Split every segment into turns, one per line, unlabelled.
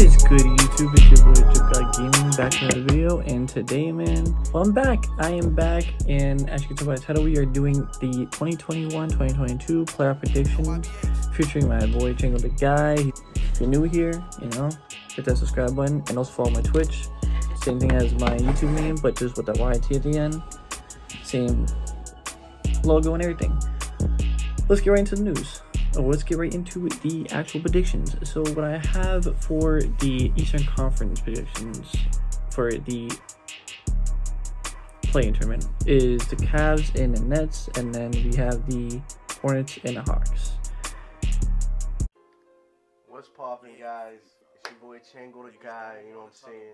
What is good, YouTube? It's your boy Theguy Gaming back in another video, and today, man, well, I'm back. I am back, and as you can tell by the title, we are doing the 2021-2022 playoff predictions featuring my boy Chango Theguy. If you're new here, hit that subscribe button, and also follow my Twitch. Same thing as my YouTube name, but just with the YT at the end. Same logo and everything. Let's get right into the news. Let's get right into the actual predictions. So what I have for the Eastern Conference predictions for the play-in tournament is the Cavs and the Nets, and then we have the Hornets and the Hawks.
What's poppin', guys? It's your boy Chango Theguy, you know what I'm saying?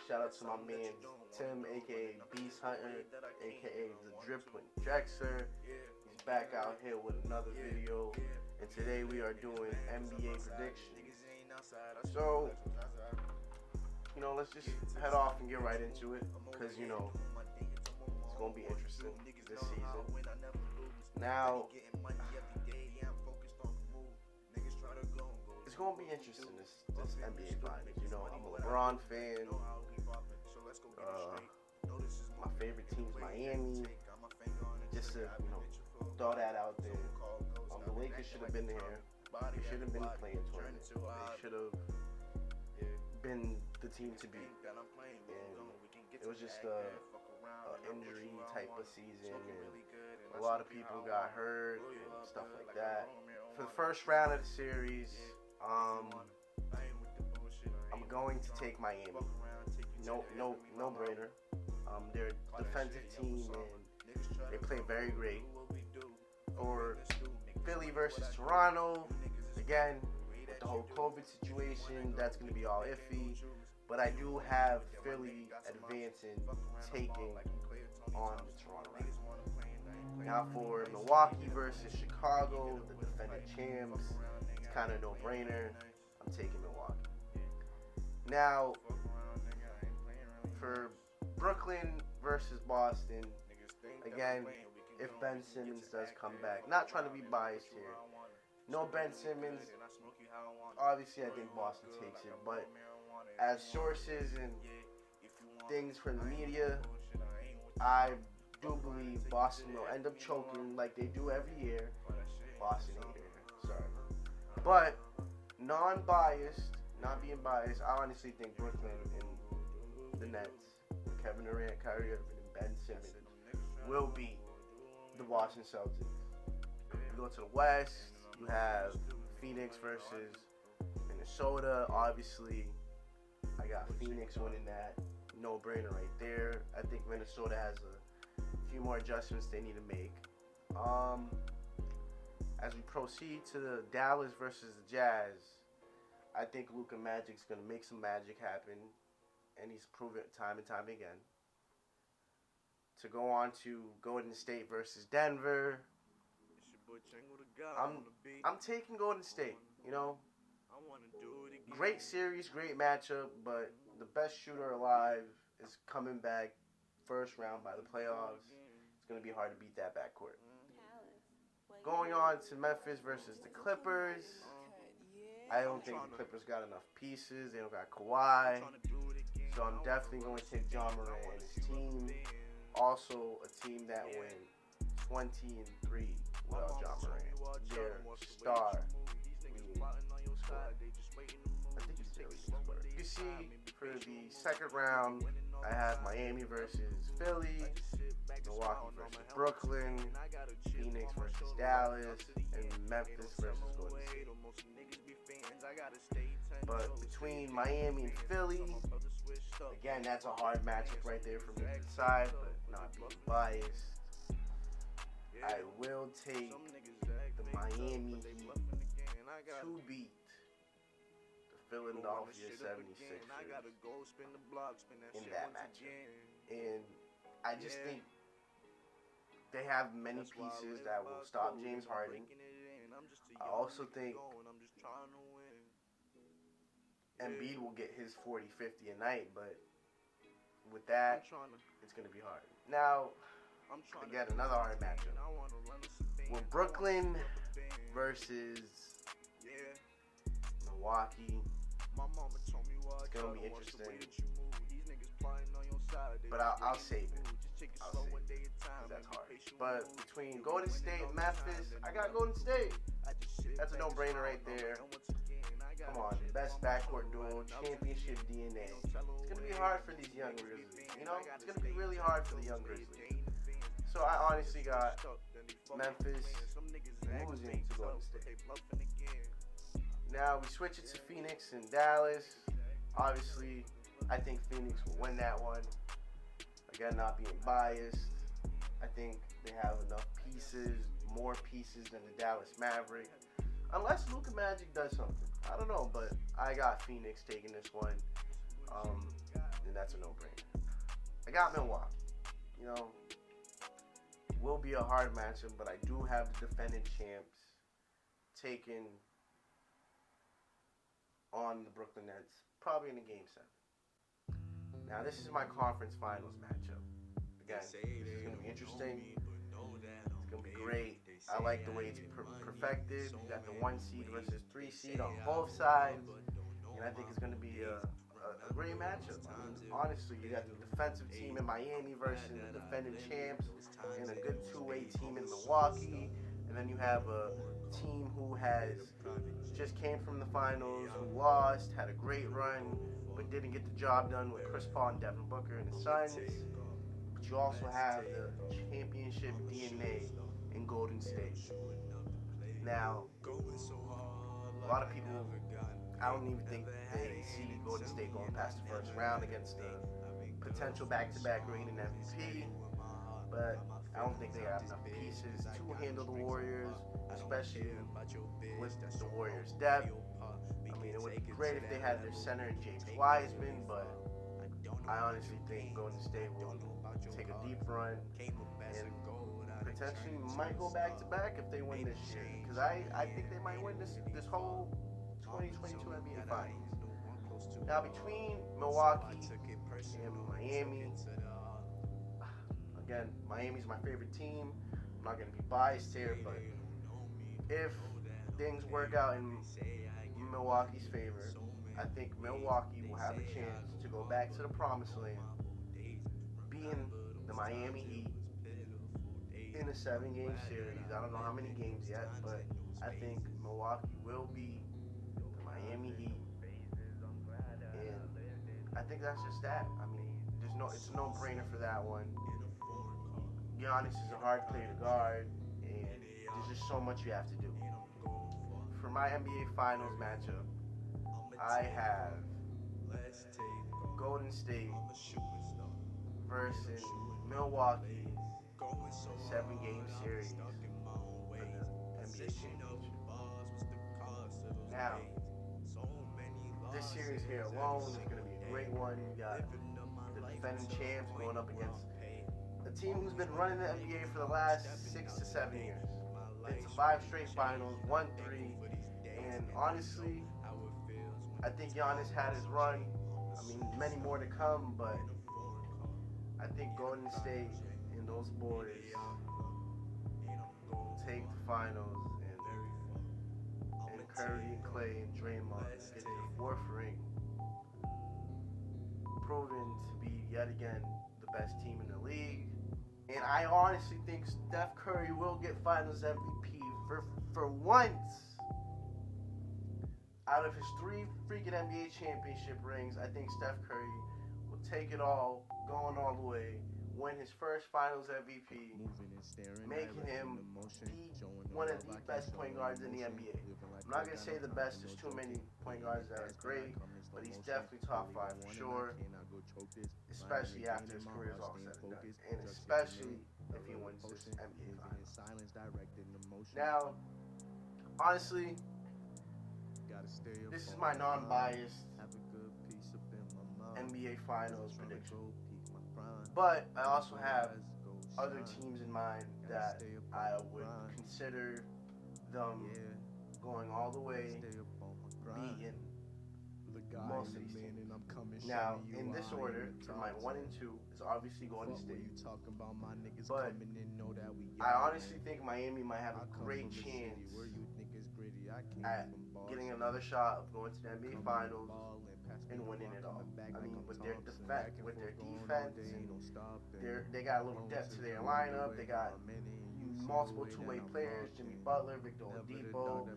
Shout out to my man Tim, aka Beast Hunter, aka the Drippin' Drexer. He's back out here with another video. And today we are doing NBA predictions. So, let's just head off and get right into it, because, it's going to be interesting this season. Now, it's going to be interesting, this NBA Finals. I'm a LeBron fan. My favorite team's Miami. Just to, throw that out there. The Lakers should have been there. They should have been playing tournament. They should have been the team to beat. And it was just a injury type of season, and a lot of people got hurt and stuff like that. For the first round of the series, I'm going to take Miami. No brainer. They're a defensive team and they play very great. For Philly versus Toronto, again, with the whole COVID situation, that's going to be all iffy. But I do have Philly advancing, taking on the Toronto Raptors. Now for Milwaukee versus Chicago, the defending champs, it's kind of no-brainer. I'm taking Milwaukee. Now, for Brooklyn versus Boston, again, if Ben Simmons does come back. Not trying to be biased here. No Ben Simmons. Obviously, I think Boston takes it. But as sources and things from the media, I do believe Boston will end up choking like they do every year. Boston hater. Sorry. But non-biased, not being biased, I honestly think Brooklyn and the Nets, Kevin Durant, Kyrie Irving, and Ben Simmons will beat the Boston Celtics. You go to the West, you have Phoenix versus Minnesota. Obviously, I got Phoenix winning that. No-brainer right there. I think Minnesota has a few more adjustments they need to make. As we proceed to the Dallas versus the Jazz, I think Luka Magic's going to make some magic happen, and he's proven it time and time again. To go on to Golden State versus Denver, I'm taking Golden State. Great series, great matchup, but the best shooter alive is coming back first round by the playoffs. It's going to be hard to beat that backcourt. Going on to Memphis versus the Clippers, I don't think the Clippers got enough pieces. They don't got Kawhi, so I'm definitely going to take John Morant and his team. Also, a team that went 20-3 without John Morant. Their star leading scorer. I think he's their leading scorer. You can see for the second round, I have Miami versus Philly, Milwaukee versus Brooklyn, Phoenix versus Dallas, and Memphis versus Golden State. But between Miami and Philly, again, that's a hard matchup right there for me to decide, but not being biased. I will take the Miami Heat to beat the Philadelphia 76ers in that matchup. And I just think they have many pieces that will stop James Harden. I also think Embiid will get his 40-50 a night, but with that, it's going to be hard. Now, again, another hard matchup. With Brooklyn versus Milwaukee, It's gonna be interesting. But I'll save it. I'll save it. Because that's hard. But between Golden State and Memphis, I got Golden State. That's a no-brainer right there. Come on, best backcourt duo, championship DNA. It's gonna be hard for these young Grizzlies. You know, it's gonna be really hard for the young Grizzlies. So I honestly got Memphis losing to Golden State. Now we switch it to Phoenix and Dallas. Obviously, I think Phoenix will win that one. Again, not being biased. I think they have enough pieces, more pieces than the Dallas Maverick. Unless Luka Magic does something. I don't know, but I got Phoenix taking this one. And that's a no-brainer. I got Milwaukee. You know, will be a hard matchup, but I do have the defending champs taking on the Brooklyn Nets, probably in the Game 7. Now, this is my conference finals matchup. Again, this is going to be interesting. It's going to be great. I like the way it's perfected. You got the 1 seed versus 3 seed on both sides. And I think it's going to be a great matchup. I mean, honestly, you got the defensive team in Miami versus the defending champs, and a good two-way team in Milwaukee. And then you have a team who just came from the finals, who lost, had a great run, but didn't get the job done with Chris Paul and Devin Booker and the Suns. But you also have the championship DNA in Golden State. Now, a lot of people, I don't even think they see Golden State going past the first round against the potential back-to-back reigning MVP. But I don't think they have enough pieces to handle the Warriors, especially with the Warriors' depth. I mean, it would be great if they had their center James Wiseman, but I honestly think Golden State will take a deep run and potentially might go back-to-back if they win this year. Because I think they might win this whole 2022 NBA Finals. Now, between Milwaukee and Miami, again, Miami's my favorite team. I'm not going to be biased here, but if things work out in Milwaukee's favor, I think Milwaukee will have a chance to go back to the promised land, beating the Miami Heat in a 7-game series. I don't know how many games yet, but I think Milwaukee will beat the Miami Heat, and I think that's just that. I mean, it's a no-brainer for that one. Giannis is a hard player to guard, and there's just so much you have to do. For my NBA Finals matchup, I have Golden State versus Milwaukee, 7-game series for the NBA championship. Now, this series here alone is going to be a great one. You got the defending champs going up against a team who's been running the NBA for the last 6 to 7 years. It's 5 straight finals, 1-3, and honestly, I think Giannis had his run. I mean, many more to come, but I think Golden State and those boys take the finals, and Curry and Clay and Draymond get their 4th ring, proven to be yet again the best team in the league. And I honestly think Steph Curry will get Finals MVP for once. Out of his 3 freaking NBA championship rings, I think Steph Curry will take it all, going all the way, win his first Finals MVP, making him one of the best point guards in the NBA. I'm not going to say the best, there's too many point guards that are great, but he's definitely top 5 for sure, especially after his career is all said and done, and especially if he wins this NBA Finals. Now, honestly, this is my non-biased NBA Finals prediction. But I also have other teams in mind that I would consider them going all the way, beating most of these teams. Now, in this order, for my 1 and 2 is obviously Golden State. But I honestly think Miami might have a great chance at getting another shot of going to the NBA Finals and winning it all. I mean, with their defense, and they got a little depth to their lineup. They got multiple two-way players: Jimmy Butler, Victor Oladipo,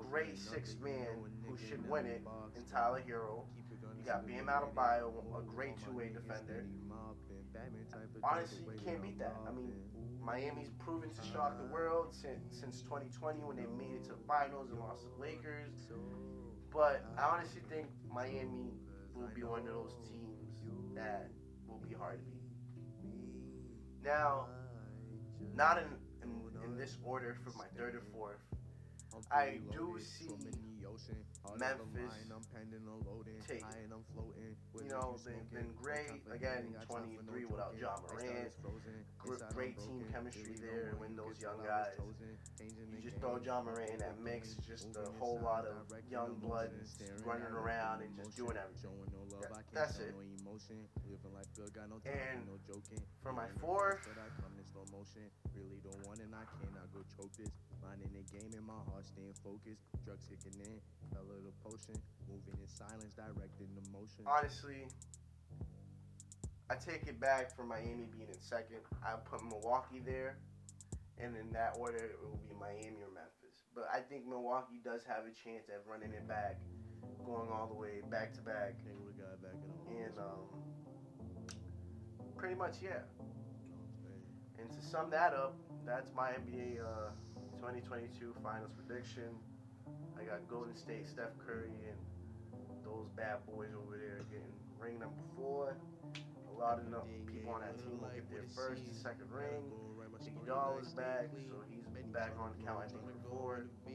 great six-man who should win it, and Tyler Hero. You got Bam Adebayo, a great two-way defender. Honestly, you can't beat that. I mean, Miami's proven to shock the world since 2020 when they made it to the finals and lost to the Lakers. But I honestly think Miami will be one of those teams that will be hard to beat. Now, not in this order for my third or fourth, I do see Memphis take. You know, they've been great. Again, 23 without Ja Morant. Great team chemistry there when those young guys. You just throw Ja Morant in that mix, just a whole lot of young blood running around and just doing everything. That's it. And for my fourth, honestly, I take it back for Miami being in second. I put Milwaukee there, and in that order, it will be Miami or Memphis. But I think Milwaukee does have a chance at running it back, going all the way back to back, and pretty much, yeah. And to sum that up, that's my NBA 2022 Finals prediction. I got Golden State, Steph Curry, and those bad boys over there getting ring number 4. A lot of people on that team will get their first and second ring. Iguodala's back, so he's back on the count, I think, for 4. So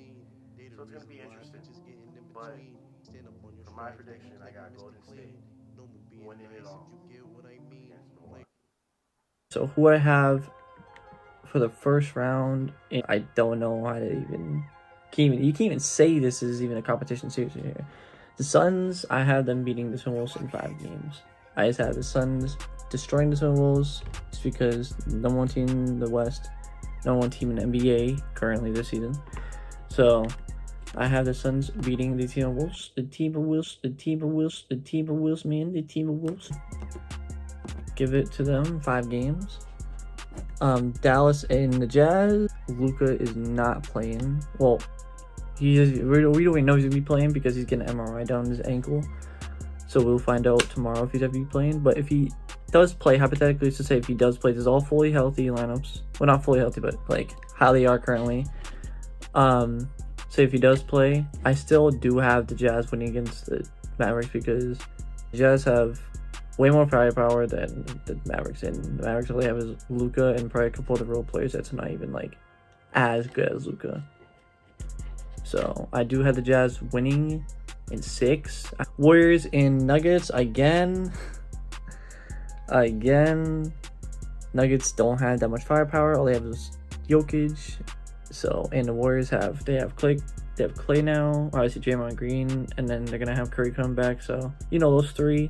it's going to be interesting. But for my prediction, I got Golden State winning it all against Milwaukee.
So who I have for the first round, I don't know how to even. You can't even say this is even a competition series here. The Suns, I have them beating the Timberwolves in 5 games. I just have the Suns destroying the Timberwolves just because number 1 team in the West, number 1 team in the NBA currently this season. So I have the Suns beating the Timberwolves. The Timberwolves. Give it to them 5 games. Dallas and the Jazz. Luka is not playing. Well, we don't even know he's gonna be playing because he's getting an MRI down his ankle. So we'll find out tomorrow if he's ever be playing. But if he does play, hypothetically, to say if he does play, this is all fully healthy lineups. Well, not fully healthy, but like how they are currently. So if he does play, I still do have the Jazz winning against the Mavericks because the Jazz have way more firepower than the Mavericks, and the Mavericks only have is Luka and probably a couple of the role players that's not even like as good as Luka. So I do have the Jazz winning in 6. Warriors and Nuggets again. Nuggets don't have that much firepower. All they have is Jokic. So and the Warriors have Clay now. Obviously Draymond Green, and then they're gonna have Curry come back. So you know those 3.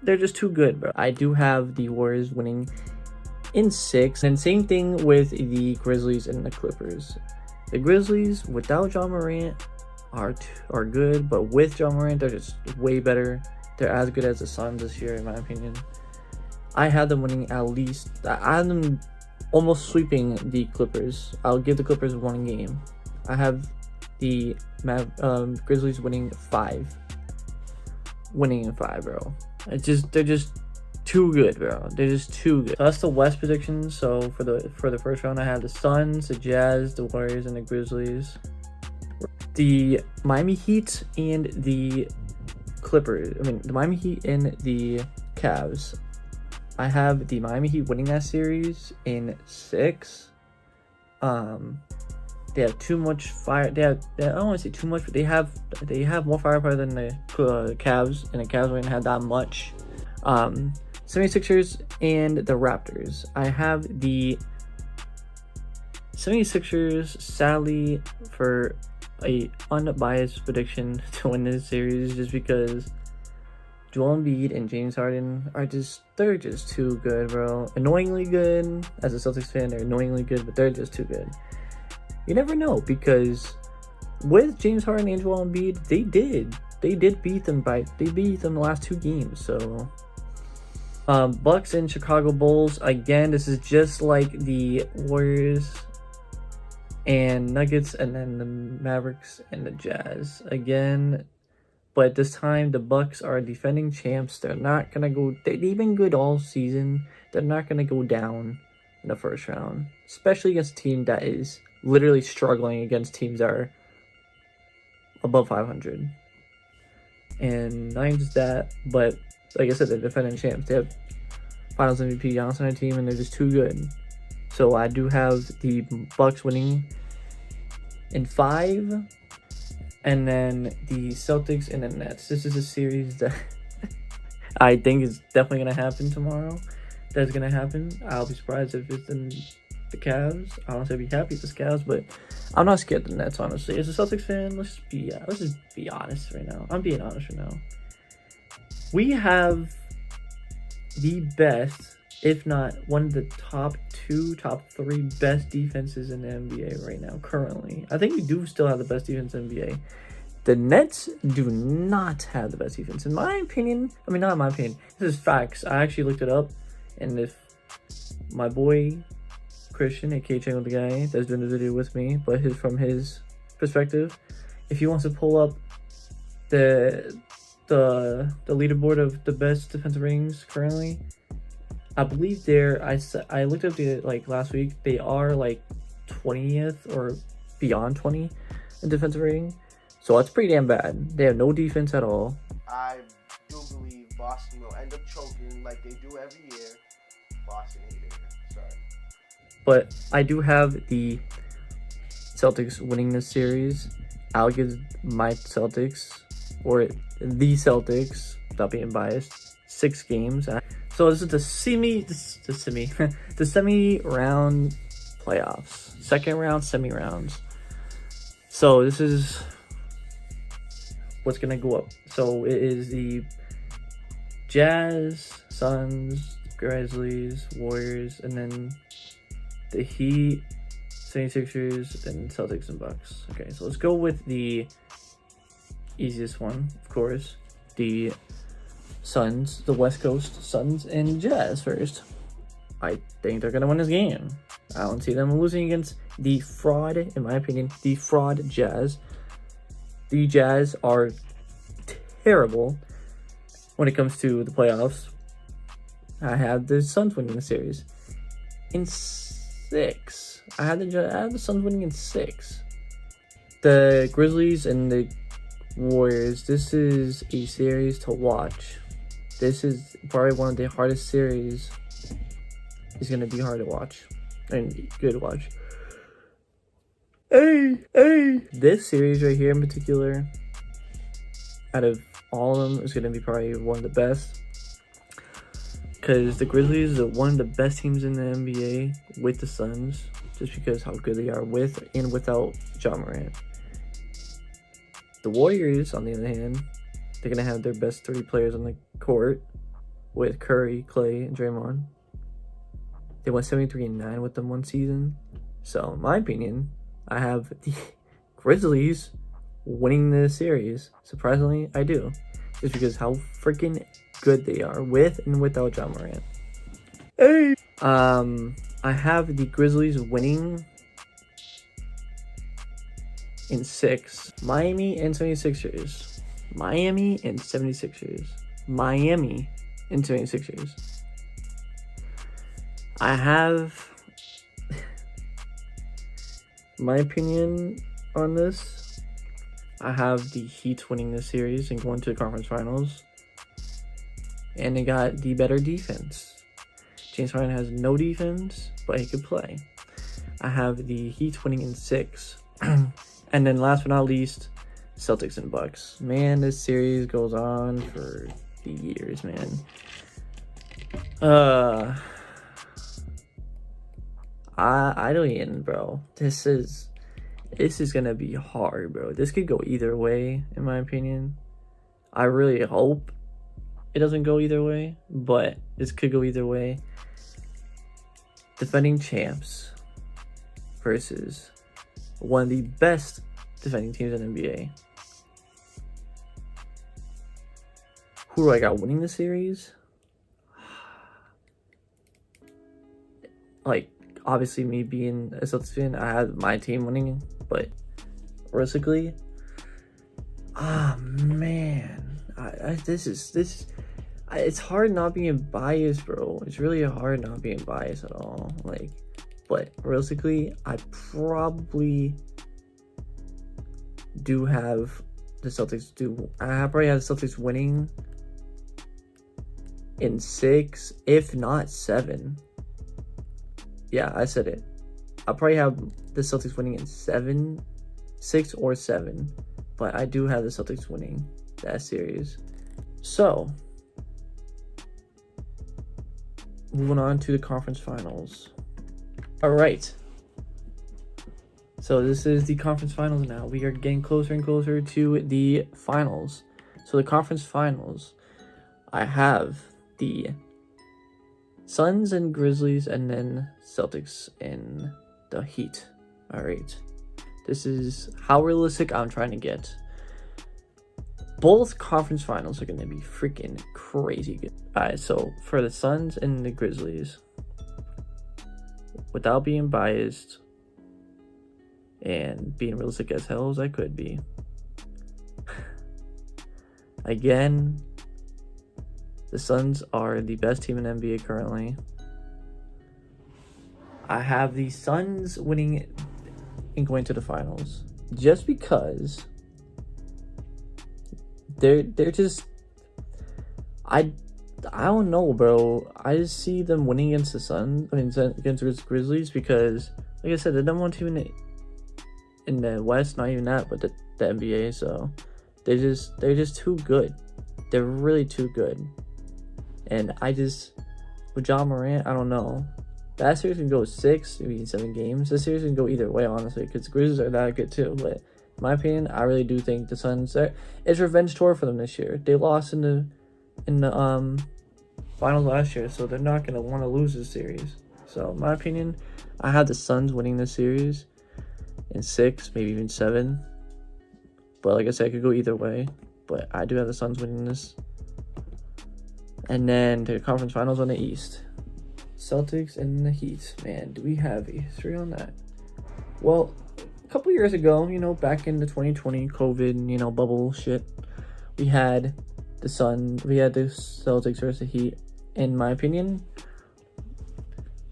They're just too good, bro. I do have the Warriors winning in 6. And same thing with the Grizzlies and the Clippers. The Grizzlies, without Ja Morant, are good. But with Ja Morant, they're just way better. They're as good as the Suns this year, in my opinion. I have them winning at least. I have them almost sweeping the Clippers. I'll give the Clippers 1 game. I have the Grizzlies winning 5. Winning in 5, bro. They're just too good, bro. They're just too good. So that's the West predictions. So for the first round, I have the Suns, the Jazz, the Warriors, and the Grizzlies. The Miami Heat and the Clippers. The Miami Heat and the Cavs. I have the Miami Heat winning that series in 6. They have too much fire. I don't want to say too much, but they have more firepower than the Cavs, and the Cavs don't have that much. 76ers and the Raptors. I have the 76ers, sadly, for a unbiased prediction to win this series, just because Joel Embiid and James Harden they're just too good, bro. Annoyingly good. As a Celtics fan, they're annoyingly good, but they're just too good. You never know, because with James Harden and Joel Embiid, they did beat them the last 2 games. So Bucks and Chicago Bulls, again, this is just like the Warriors and Nuggets, and then the Mavericks and the Jazz again. But this time, the Bucks are defending champs. They're not gonna go. They've been good all season. They're not gonna go down in the first round, especially against a team that is literally struggling against teams that are above 500. And not just that, but like I said, they're defending champs. They have Finals MVP Giannis on their team, and they're just too good. So I do have the Bucks winning in 5. And then the Celtics and the Nets. This is a series that I think is definitely going to happen tomorrow. That's going to happen. I'll be surprised if it's in the Cavs. Honestly, I'd be happy if it's Cavs, but I'm not scared of the Nets, honestly. As a Celtics fan, let's just be honest right now. I'm being honest right now. We have the best, if not one of the top 3 best defenses in the NBA right now, currently. I think we do still have the best defense in the NBA. The Nets do not have the best defense. In my opinion, not in my opinion, this is facts. I actually looked it up, and if my boy Christian, aka Chango, the guy that's doing the video with me, but from his perspective, if he wants to pull up the leaderboard of the best defensive ratings currently, I believe I looked up last week, they are 20th or beyond 20 in defensive rating. So that's pretty damn bad. They have no defense at all.
I do believe Boston will end up choking like they do every year. Boston ain't there. Sorry.
But I do have the Celtics winning this series. I'll give my Celtics, or the Celtics, without being biased, 6 games. So this is the semi-round playoffs. Second round, semi-rounds. So this is what's going to go up. So it is the Jazz, Suns, Grizzlies, Warriors, and then the Heat, 76ers, and Celtics and Bucks. Okay, so let's go with the easiest one, of course. The Suns, the West Coast Suns and Jazz first. I think they're going to win this game. I don't see them losing against the fraud, in my opinion, the fraud Jazz. The Jazz are terrible when it comes to the playoffs. I have the Suns winning the series in 6. I had the Suns winning in 6. The Grizzlies and the Warriors, this is a series to watch. This is probably one of the hardest series. It's going to be hard to watch and good to watch. This series right here in particular, out of all of them, is going to be probably one of the best. Because the Grizzlies are one of the best teams in the NBA with the Suns, just because how good they are with and without Ja Morant. The Warriors, on the other hand, they're going to have their best 3 players on the court with Curry, Clay, and Draymond. They went 73-9 with them one season. So, in my opinion, I have the Grizzlies winning this series. Surprisingly, I do. Just because how freaking good they are with and without Ja Morant. I have the Grizzlies winning in 6. Miami and 76ers. Miami and 76ers. Miami and 76ers. I have my opinion on this. I have the Heat winning this series and going to the conference finals. And they got the better defense. James Harden has no defense, but he could play. I have the Heat winning in 6. And then last but not least, Celtics and Bucks. Man, this series goes on for years, man. I don't even, bro. This is gonna be hard, bro. This could go either way, in my opinion. I really hope it doesn't go either way, but this could go either way. Defending champs versus one of the best defending teams in the NBA. Who do I got winning the series? Like, obviously, me being a Celtics fan, I had my team winning, but realistically, man, it's hard not being biased, bro. It's really hard not being biased at all. Like, but realistically, I probably do have the Celtics I probably have the Celtics winning in 6, if not 7. Yeah, I said it. I'll probably have the Celtics winning in 6 or 7. But I do have the Celtics winning that series. So, moving on to the conference finals. Alright. So this is the conference finals now. We are getting closer and closer to the finals. So the conference finals, I have the Suns and Grizzlies, and then Celtics and the Heat. Alright. This is how realistic I'm trying to get. Both conference finals are going to be freaking crazy good. Alright, so for the Suns and the Grizzlies, without being biased and being realistic as hell as I could be, again, the Suns are the best team in the NBA currently. I have the Suns winning and going to the finals just because they're just I don't know, bro. I just see them winning against the Suns, against the Grizzlies, because like I said, the number one team in the West, not even that, but the NBA. So they're just too good. They're really too good. And with John Morant, I don't know. That series can go 6, maybe 7 games. This series can go either way, honestly, because the Grizzlies are that good too. But in my opinion, I really do think the Suns, it's revenge tour for them this year. They lost in the finals last year, so they're not gonna want to lose this series. So in my opinion, I had the Suns winning this series in 6, maybe even 7. But like I said, it could go either way. But I do have the Suns winning this. And then the conference finals on the East. Celtics and the Heat. Man, do we have a history on that? Well, a couple years ago, back in the 2020 COVID, bubble shit, we had the Celtics versus the Heat. In my opinion,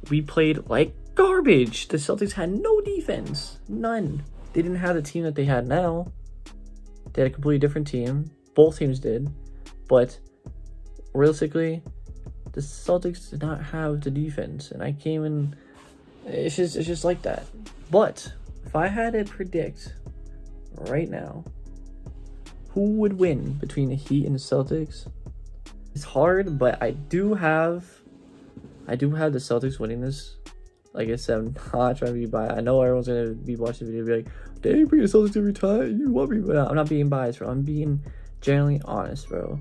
we played like garbage. The Celtics had no defense. None. They didn't have the team that they had now. They had a completely different team. Both teams did. But realistically, the Celtics did not have the defense, and I came in. It's just like that. But if I had to predict right now who would win between the Heat and the Celtics, it's hard. But I do have the Celtics winning this. Like I said, I'm not trying to be biased. I know everyone's gonna be watching the video and be like, "Dang, bring the Celtics every time. You want me?" But I'm not being biased, bro. I'm being generally honest, bro.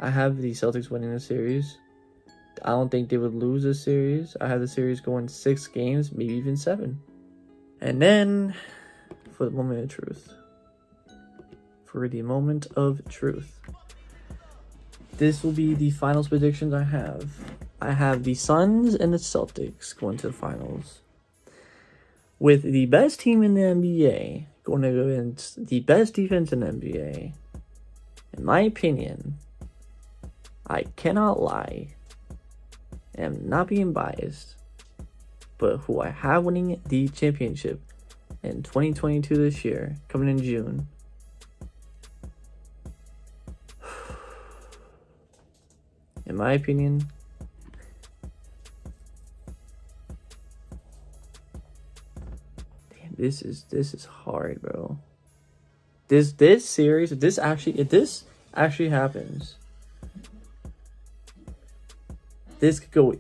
I have the Celtics winning the series. I don't think they would lose this series. I have the series going 6 games, maybe even 7. And then, for the moment of truth. This will be the finals predictions I have. I have the Suns and the Celtics going to the finals. With the best team in the NBA going against the best defense in the NBA. In my opinion, I cannot lie. I'm not being biased, but who I have winning the championship in 2022 this year, coming in June. In my opinion, damn, this is hard, bro. This series, if this actually happens, this could go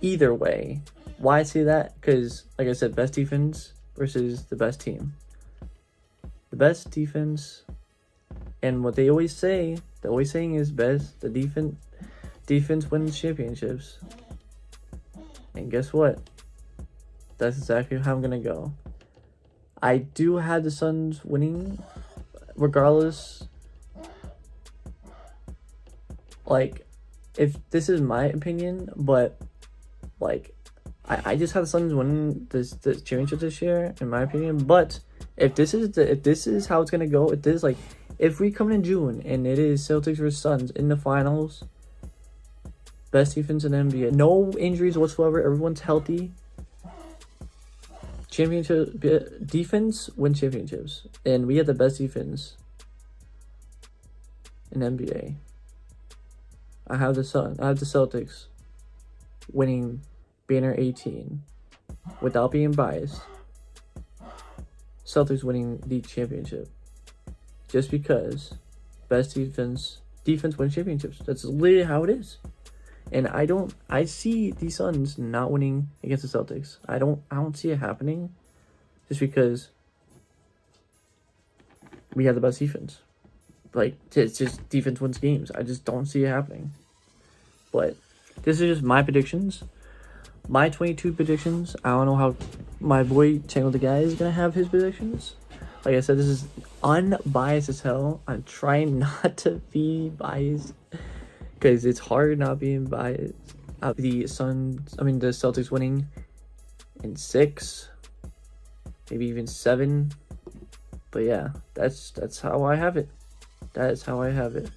either way. Why I say that? Because, like I said, best defense versus the best team. The best defense, and what they always say, the always saying is best. The defense wins championships. And guess what? That's exactly how I'm gonna go. I do have the Suns winning regardless. Like, if this is my opinion, but like I just have the Suns winning this championship this year, in my opinion. But if this is how it's gonna go, if we come in June and it is Celtics versus Suns in the finals, best defense in the NBA, no injuries whatsoever, everyone's healthy. Championship defense wins championships, and we have the best defense in NBA. I have the Celtics winning banner 18 without being biased. Celtics winning the championship just because best defense wins championships. That's literally how it is. And I see the Suns not winning against the Celtics. I don't see it happening just because we have the best defense. Like, it's just defense wins games. I just don't see it happening. But this is just my predictions. My 22 predictions. I don't know how my boy Chango Theguy is going to have his predictions. Like I said, this is unbiased as hell. I'm trying not to be biased because it's hard not being biased. The Celtics winning in 6, maybe even 7. But yeah, that's how I have it. That is how I have it.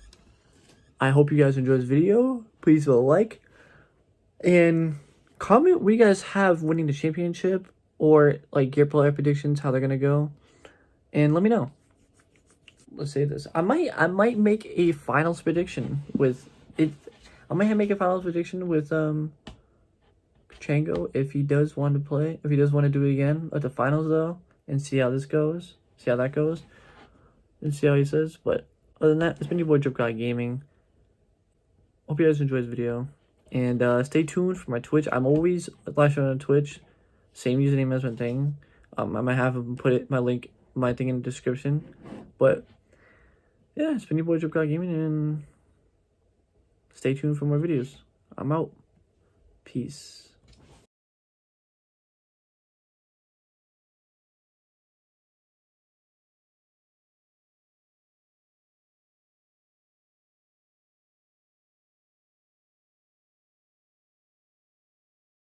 I hope you guys enjoyed this video. Please leave a like and comment what you guys have winning the championship, or like your player predictions, how they're gonna go, and let me know. Let's say this. I might make a finals prediction with it. I might make a finals prediction with Chango if he does want to play. If he does want to do it again at the finals though, and see how this goes. See how that goes, and see how he says. But other than that, it's been your boy Theguy Gaming. Hope you guys enjoyed this video, and stay tuned for my Twitch. I'm always live streaming on Twitch, same username as my thing. I might have him put my thing in the description. But yeah, it's been your boy Theguy Gaming, and stay tuned for more videos. I'm out. Peace.